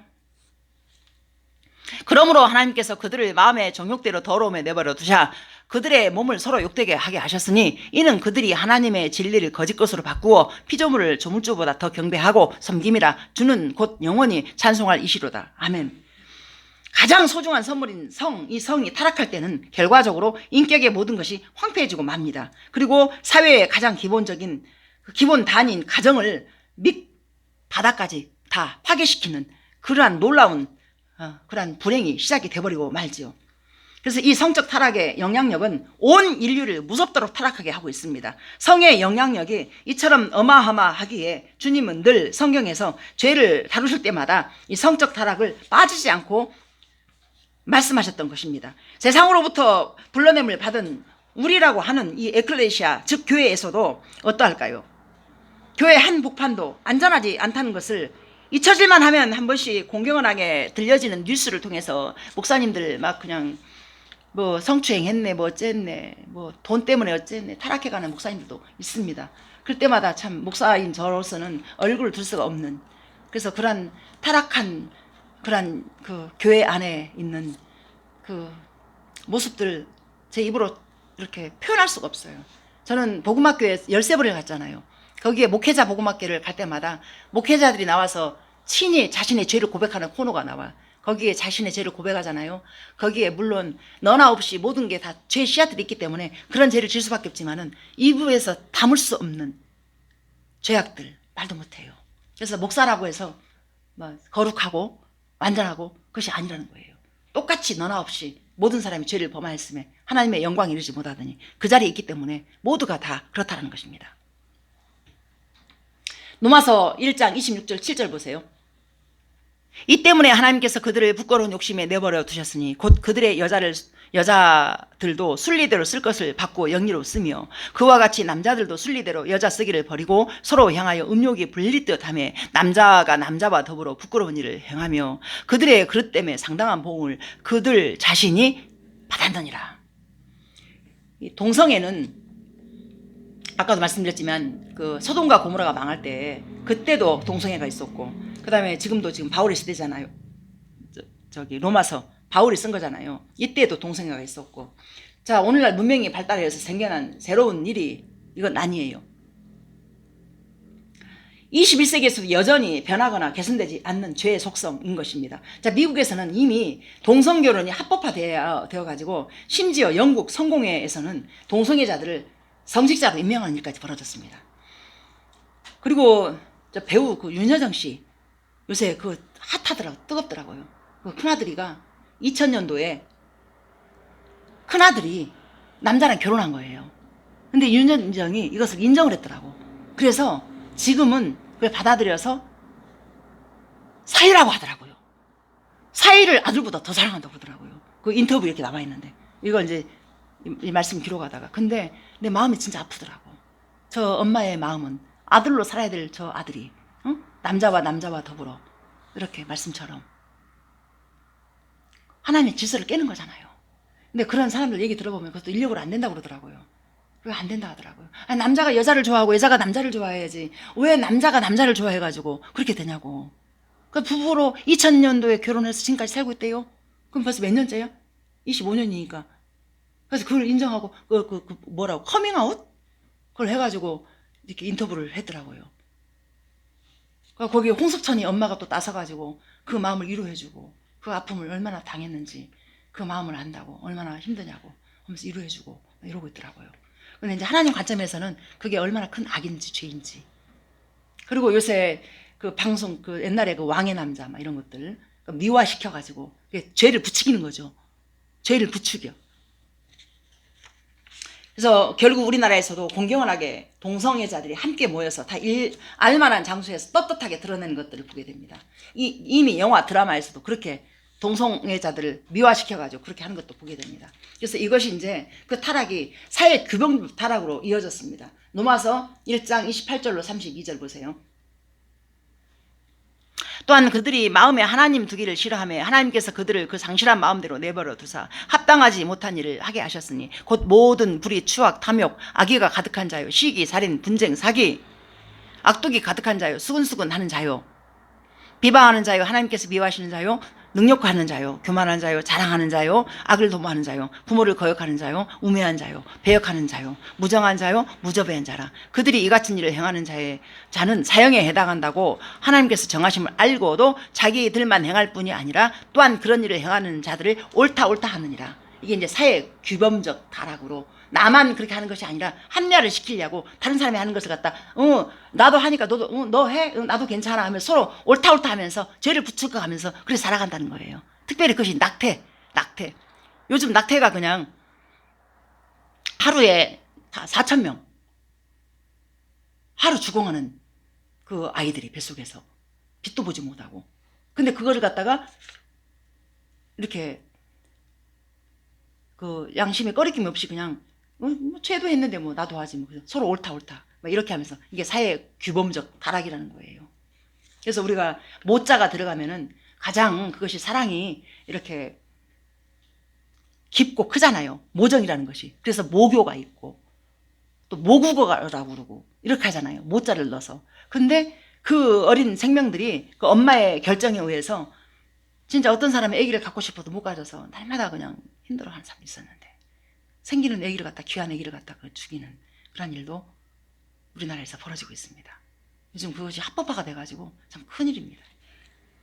그러므로 하나님께서 그들을 마음의 정욕대로 더러움에 내버려 두사 그들의 몸을 서로 욕되게 하게 하셨으니 이는 그들이 하나님의 진리를 거짓 것으로 바꾸어 피조물을 조물주보다 더 경배하고 섬김이라. 주는 곧 영원히 찬송할 이시로다. 아멘. 가장 소중한 선물인 성, 이 성이 타락할 때는 결과적으로 인격의 모든 것이 황폐해지고 맙니다. 그리고 사회의 가장 기본적인 기본 단위인 가정을 밑바닥까지 다 파괴시키는 그러한 놀라운 그러한 불행이 시작이 돼버리고 말지요. 그래서 이 성적 타락의 영향력은 온 인류를 무섭도록 타락하게 하고 있습니다. 성의 영향력이 이처럼 어마어마하기에 주님은 늘 성경에서 죄를 다루실 때마다 이 성적 타락을 빠지지 않고 말씀하셨던 것입니다. 세상으로부터 불러냄을 받은 우리라고 하는 이 에클레시아, 즉 교회에서도 어떠할까요? 교회 한 복판도 안전하지 않다는 것을 잊혀질만 하면 한 번씩 공경연하게 들려지는 뉴스를 통해서 목사님들 막 그냥 뭐 성추행했네, 뭐 어쨌네, 뭐 돈 때문에 어쨌네 타락해가는 목사님들도 있습니다. 그럴 때마다 참 목사인 저로서는 얼굴을 둘 수가 없는, 그래서 그런 타락한 그런 그 교회 안에 있는 그 모습들 제 입으로 이렇게 표현할 수가 없어요. 저는 복음학교에 13번을 갔잖아요. 거기에 목회자 복음학교를 갈 때마다 목회자들이 나와서 친히 자신의 죄를 고백하는 코너가 나와. 거기에 자신의 죄를 고백하잖아요. 거기에 물론 너나 없이 모든 게 다 죄의 씨앗들이 있기 때문에 그런 죄를 질 수밖에 없지만은 입에서 담을 수 없는 죄악들 말도 못해요. 그래서 목사라고 해서 뭐 거룩하고 완전하고 그것이 아니라는 거예요. 똑같이 너나 없이 모든 사람이 죄를 범하였음에 하나님의 영광에 이르지 못하더니 그 자리에 있기 때문에 모두가 다 그렇다는 것입니다. 로마서 1장 26절 7절 보세요. 이 때문에 하나님께서 그들을 부끄러운 욕심에 내버려 두셨으니 곧 그들의 여자들도 순리대로 쓸 것을 받고 영리로 쓰며 그와 같이 남자들도 순리대로 여자 쓰기를 버리고 서로 향하여 음욕이 불릴 듯하며 남자가 남자와 더불어 부끄러운 일을 행하며 그들의 그릇 때문에 상당한 보응을 그들 자신이 받았느니라. 동성애는 아까도 말씀드렸지만 그 소돔과 고모라가 망할 때 그때도 동성애가 있었고, 그 다음에 지금도 지금 바울의 시대잖아요. 저기 로마서 바울이 쓴 거잖아요. 이때도 동성애가 있었고, 자 오늘날 문명이 발달해서 생겨난 새로운 일이 이건 아니에요. 21세기에서도 여전히 변하거나 개선되지 않는 죄의 속성인 것입니다. 자, 미국에서는 이미 동성결혼이 합법화되어 가지고 심지어 영국 성공회에서는 동성애자들을 성직자로 임명하는 일까지 벌어졌습니다. 그리고 저 배우 그 윤여정 씨 요새 그 핫하더라고, 뜨겁더라고요. 그 큰아들이가 2000년도에 큰아들이 남자랑 결혼한 거예요. 근데 윤여정이 이것을 인정을 했더라고. 그래서 지금은 그걸 받아들여서 사위라고 하더라고요. 사위를 아들보다 더 사랑한다고 그러더라고요. 그 인터뷰 이렇게 나와 있는데, 이거 이제 이 말씀 기록하다가. 근데 내 마음이 진짜 아프더라고. 저 엄마의 마음은 아들로 살아야 될 저 아들이 남자와 남자와 더불어 이렇게 말씀처럼 하나님의 질서를 깨는 거잖아요. 근데 그런 사람들 얘기 들어보면 그것도 인력으로 안 된다고 그러더라고요. 왜 안 된다 하더라고요. 아니, 남자가 여자를 좋아하고 여자가 남자를 좋아해야지 왜 남자가 남자를 좋아해가지고 그렇게 되냐고. 그 부부로 2000년도에 결혼해서 지금까지 살고 있대요. 그럼 벌써 몇 년째야? 25년이니까. 그래서 그걸 인정하고 뭐라고 커밍아웃? 그걸 해가지고 이렇게 인터뷰를 했더라고요. 거기 홍석천이 엄마가 또 나서가지고 그 마음을 위로해주고 그 아픔을 얼마나 당했는지 그 마음을 안다고 얼마나 힘드냐고 하면서 위로해주고 이러고 있더라고요. 근데 이제 하나님 관점에서는 그게 얼마나 큰 악인지 죄인지. 그리고 요새 그 방송 그 옛날에 그 왕의 남자 막 이런 것들 미화시켜가지고 죄를 부추기는 거죠. 죄를 부추겨. 그래서 결국 우리나라에서도 공경원하게 동성애자들이 함께 모여서 다 알만한 장소에서 떳떳하게 드러내는 것들을 보게 됩니다. 이미 영화 드라마에서도 그렇게 동성애자들을 미화시켜가지고 그렇게 하는 것도 보게 됩니다. 그래서 이것이 이제 그 타락이 사회 규범 타락으로 이어졌습니다. 로마서 1장 28절로 32절 보세요. 또한 그들이 마음에 하나님 두기를 싫어하며 하나님께서 그들을 그 상실한 마음대로 내버려 두사 합당하지 못한 일을 하게 하셨으니 곧 모든 불의, 추악, 탐욕, 악의가 가득한 자요, 시기, 살인, 분쟁, 사기, 악독이 가득한 자요, 수근수근 하는 자요, 비방하는 자요, 하나님께서 미워하시는 자요, 능욕하는 자요, 교만한 자요, 자랑하는 자요, 악을 도모하는 자요, 부모를 거역하는 자요, 우매한 자요, 배역하는 자요, 무정한 자요, 무저배한 자라. 그들이 이 같은 일을 행하는 자는 사형에 해당한다고 하나님께서 정하심을 알고도 자기들만 행할 뿐이 아니라 또한 그런 일을 행하는 자들을 옳다 하느니라. 이게 이제 사회 규범적 타락으로 나만 그렇게 하는 것이 아니라 합리화를 시키려고 다른 사람이 하는 것을 갖다 나도 하니까 너도 너 해? 나도 괜찮아 하면서 서로 옳다 하면서 죄를 부추겨가면서 그렇게 살아간다는 거예요. 특별히 그것이 낙태. 요즘 낙태가 그냥 하루에 4,000명 하루 주공하는 그 아이들이 뱃속에서 빛도 보지 못하고. 근데 그거를 갖다가 이렇게 그 양심에 꺼리낌 없이 그냥 뭐 죄도 했는데 뭐 나도 하지 뭐 서로 옳다 막 이렇게 하면서 이게 사회 규범적 타락이라는 거예요. 그래서 우리가 모자가 들어가면은 가장 그것이 사랑이 이렇게 깊고 크잖아요. 모정이라는 것이. 그래서 모교가 있고 또 모국어라고 그러고 이렇게 하잖아요. 모자를 넣어서. 근데 그 어린 생명들이 그 엄마의 결정에 의해서 진짜 어떤 사람이 아기를 갖고 싶어도 못 가져서 날마다 그냥 힘들어하는 사람이 있었는데 생기는 아기를 갖다 귀한 아기를 갖다 죽이는 그런 일도 우리나라에서 벌어지고 있습니다. 요즘 그것이 합법화가 돼가지고 참 큰일입니다.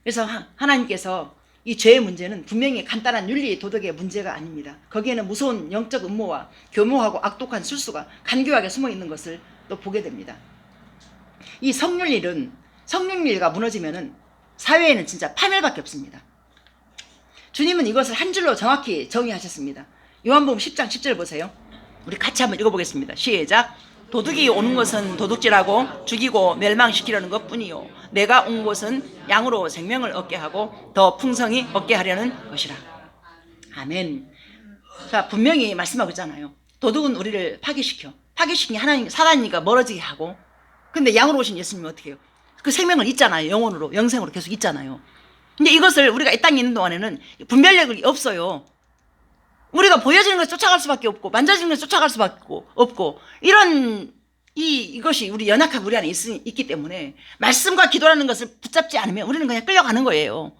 그래서 하나님께서 이 죄의 문제는 분명히 간단한 윤리 도덕의 문제가 아닙니다. 거기에는 무서운 영적 음모와 교묘하고 악독한 술수가 간교하게 숨어 있는 것을 또 보게 됩니다. 이 성윤리가 무너지면은 사회에는 진짜 파멸밖에 없습니다. 주님은 이것을 한 줄로 정확히 정의하셨습니다. 요한복음 10장 10절 보세요. 우리 같이 한번 읽어보겠습니다. 시작. 도둑이 오는 것은 도둑질하고 죽이고 멸망시키려는 것뿐이요 내가 온 것은 양으로 생명을 얻게 하고 더 풍성히 얻게 하려는 것이라. 아멘. 자, 분명히 말씀하고 있잖아요. 도둑은 우리를 파괴시키니 하나님 사단이니까 멀어지게 하고, 근데 양으로 오신 예수님은 어떻게 해요? 그 생명을 있잖아요. 영원으로 영생으로 계속 있잖아요. 근데 이것을 우리가 이 땅에 있는 동안에는 분별력이 없어요. 우리가 보여지는 것을 쫓아갈 수밖에 없고 만져지는 것을 쫓아갈 수밖에 없고 이런 이것이 우리 연약한 우리 안에 있기 때문에 말씀과 기도라는 것을 붙잡지 않으면 우리는 그냥 끌려가는 거예요.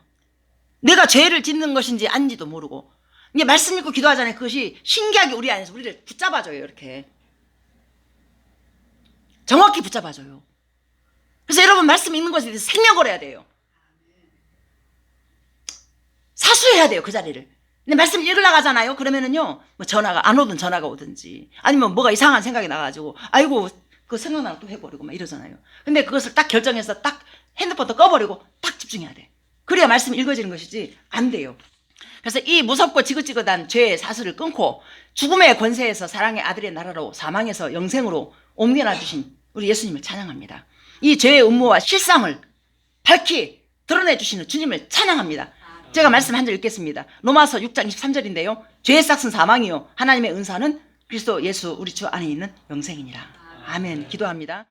내가 죄를 짓는 것인지 아닌지도 모르고 이제 말씀 읽고 기도하잖아요. 그것이 신기하게 우리 안에서 우리를 붙잡아줘요. 이렇게 정확히 붙잡아줘요. 그래서 여러분 말씀 읽는 것에 대해서 생명 걸어야 돼요. 사수해야 돼요. 그 자리를. 근데 말씀 읽으려고 하잖아요. 그러면은요, 뭐 전화가 안 오든 전화가 오든지 아니면 뭐가 이상한 생각이 나가지고 아이고 그 생각나고 또 해버리고 막 이러잖아요. 근데 그것을 딱 결정해서 딱 핸드폰도 꺼버리고 딱 집중해야 돼. 그래야 말씀이 읽어지는 것이지 안 돼요. 그래서 이 무섭고 지긋지긋한 죄의 사슬을 끊고 죽음의 권세에서 사랑의 아들의 나라로 사망에서 영생으로 옮겨놔 주신 우리 예수님을 찬양합니다. 이 죄의 음모와 실상을 밝히 드러내 주시는 주님을 찬양합니다. 제가 말씀 한 절 읽겠습니다. 로마서 6장 23절인데요. 죄의 싹은 사망이요 하나님의 은사는 그리스도 예수 우리 주 안에 있는 영생이니라. 아멘. 기도합니다.